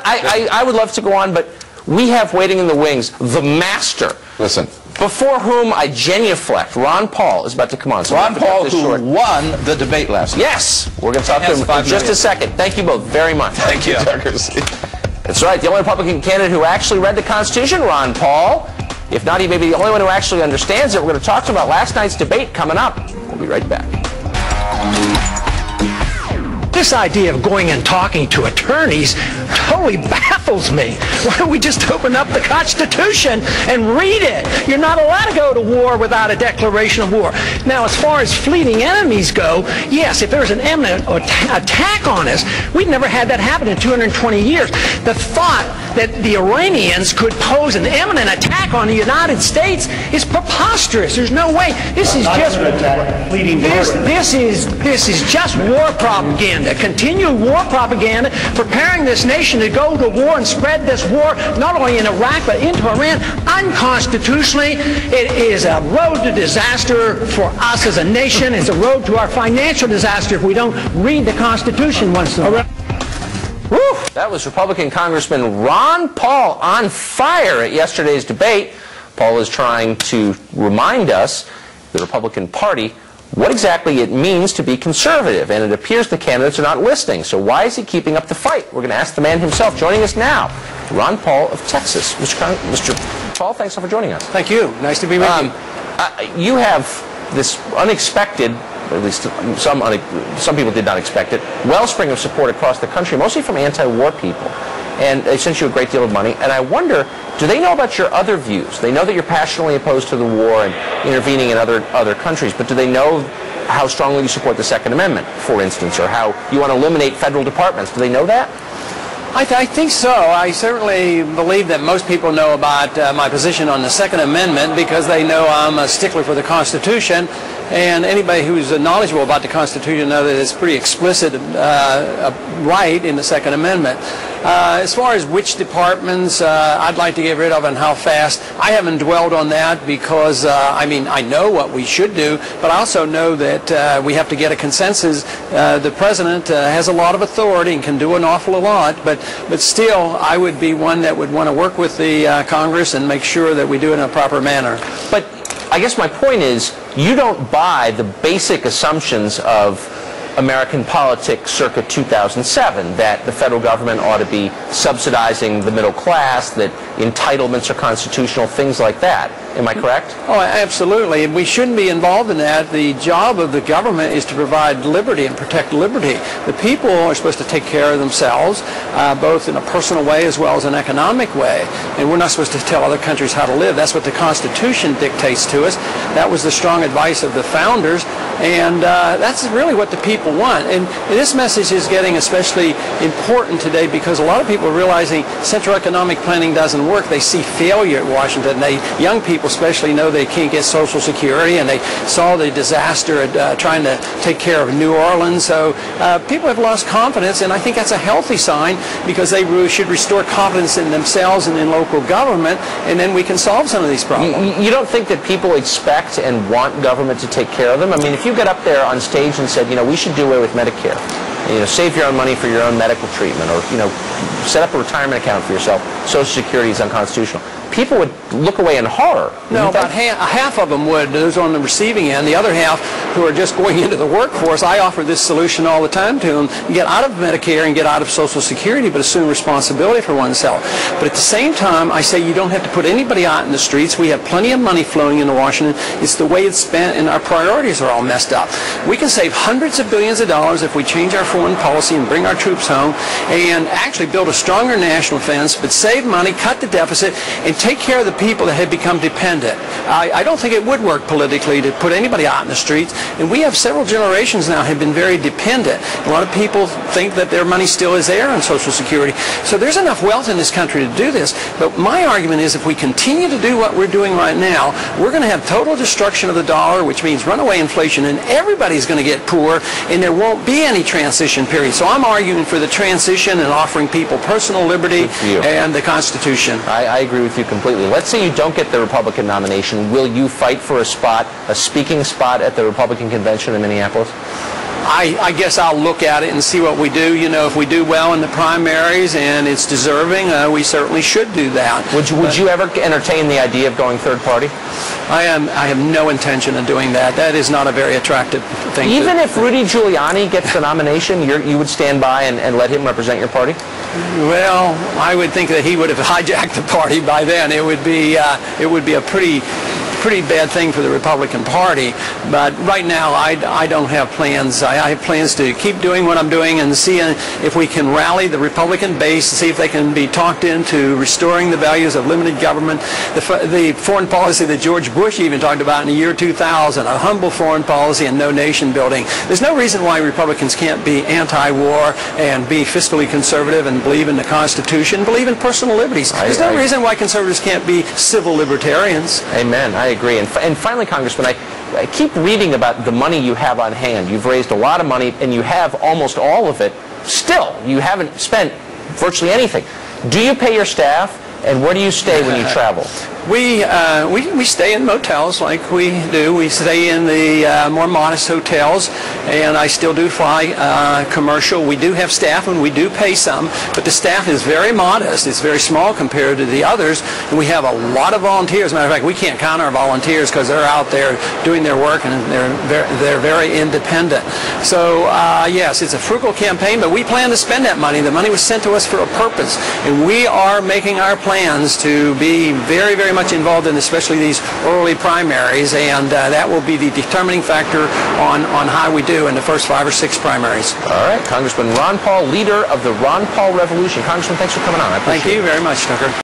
I would love to go on, but we have waiting in the wings the master. Listen. Before whom I genuflect, Ron Paul is about to come on. So Ron Paul, who won the debate last night. Yes. We're going to talk to him in just a second. Thank you both very much. Thank you. That's right. The only Republican candidate who actually read the Constitution, Ron Paul. If not, he may be the only one who actually understands it. We're going to talk to him about last night's debate coming up. We'll be right back. This idea of going and talking to attorneys totally baffles me. Why don't we just open up the Constitution and read it? You're not allowed to go to war without a declaration of war. Now, as far as fleeting enemies go, yes, if there's an imminent attack on us, we've never had that happen in 220 years. The thought that the Iranians could pose an imminent attack on the United States is preposterous. There's no way. This is just this is just war propaganda. Continued war propaganda, preparing this nation to go to war and spread this war not only in Iraq but into Iran unconstitutionally. It is a road to disaster for us as a nation. It's a road to our financial disaster if we don't read the Constitution once in a while. Woo! That was Republican Congressman Ron Paul on fire at yesterday's debate. Paul is trying to remind us, the Republican Party, what exactly it means to be conservative, and it appears the candidates are not listening. So why is he keeping up the fight? We're going to ask the man himself. Joining us now, Ron Paul of Texas. Mr. Paul, thanks for joining us. Thank you. Nice to be with you. You have this unexpected, at least some people did not expect it, wellspring of support across the country, mostly from anti-war people. And they sent you a great deal of money. And I wonder, do they know about your other views? They know that you're passionately opposed to the war and intervening in other countries, but do they know how strongly you support the Second Amendment, for instance, or how you want to eliminate federal departments? Do they know that? I think so. I certainly believe that most people know about my position on the Second Amendment because they know I'm a stickler for the Constitution. And anybody who's knowledgeable about the Constitution knows that it's pretty explicit right in the Second Amendment. As far as which departments I'd like to get rid of and how fast, I haven't dwelled on that because, I mean, I know what we should do, but I also know that we have to get a consensus. The President has a lot of authority and can do an awful lot, but still, I would be one that would want to work with the Congress and make sure that we do it in a proper manner. But I guess my point is, you don't buy the basic assumptions of American politics circa 2007, that the federal government ought to be subsidizing the middle class, that entitlements are constitutional, things like that. Am I correct? Oh, absolutely. We shouldn't be involved in that. The job of the government is to provide liberty and protect liberty. The people are supposed to take care of themselves, both in a personal way as well as an economic way. And we're not supposed to tell other countries how to live. That's what the Constitution dictates to us. That was the strong advice of the founders. And that's really what the people want. And this message is getting especially important today because a lot of people are realizing central economic planning doesn't work. They see failure at Washington. Young people especially know they can't get Social Security, and they saw the disaster at trying to take care of New Orleans. So people have lost confidence, and I think that's a healthy sign because they really should restore confidence in themselves and in local government, and then we can solve some of these problems. You don't think that people expect and want government to take care of them? I mean, if you get up there on stage and said, you know, we should do away with Medicare, and, you know, save your own money for your own medical treatment, or, you know, set up a retirement account for yourself, Social Security is unconstitutional, people would look away in horror. No, about half of them would, those on the receiving end. The other half who are just going into the workforce, I offer this solution all the time to them. Get out of Medicare and get out of Social Security, but assume responsibility for oneself. But at the same time, I say you don't have to put anybody out in the streets. We have plenty of money flowing into Washington. It's the way it's spent, and our priorities are all messed up. We can save hundreds of billions of dollars if we change our foreign policy and bring our troops home and actually build a stronger national defense, but save money, cut the deficit, and take care of the people that have become dependent. I don't think it would work politically to put anybody out in the streets, and we have several generations now have been very dependent. A lot of people think that their money still is there on Social Security. So there's enough wealth in this country to do this, but my argument is if we continue to do what we're doing right now, we're going to have total destruction of the dollar, which means runaway inflation, and everybody's going to get poor, and there won't be any transition period. So I'm arguing for the transition and offering people personal liberty and the Constitution. I agree with you completely. Let's say you don't get the Republican nomination. Will you fight for a speaking spot at the Republican convention in Minneapolis? I guess I'll look at it and see what we do. You know, if we do well in the primaries and it's deserving, we certainly should do that. Would you ever entertain the idea of going third party? I have no intention of doing that. That is not a very attractive thing. Even if Rudy Giuliani gets the nomination, you would stand by and let him represent your party? Well, I would think that he would have hijacked the party by then. It would be a pretty bad thing for the Republican Party, but right now I don't have plans. I have plans to keep doing what I'm doing and see if we can rally the Republican base, see if they can be talked into restoring the values of limited government, the foreign policy that George Bush even talked about in the year 2000, a humble foreign policy and no nation building. There's no reason why Republicans can't be anti-war and be fiscally conservative and believe in the Constitution, believe in personal liberties. There's no reason why conservatives can't be civil libertarians. Amen. I agree. And finally, Congressman, I keep reading about the money you have on hand. You've raised a lot of money, and you have almost all of it. Still, you haven't spent virtually anything. Do you pay your staff, and where do you stay when you travel? We stay in motels like we do. We stay in the more modest hotels, and I still do fly commercial. We do have staff, and we do pay some, but the staff is very modest. It's very small compared to the others, and we have a lot of volunteers. As a matter of fact, we can't count our volunteers because they're out there doing their work, and they're very independent. So yes, it's a frugal campaign, but we plan to spend that money. The money was sent to us for a purpose, and we are making our plans to be very, very much involved in especially these early primaries, and that will be the determining factor on how we do in the first 5 or 6 primaries. All right, Congressman Ron Paul, leader of the Ron Paul Revolution. Congressman, thanks for coming on. I appreciate it. Thank you very much, Tucker.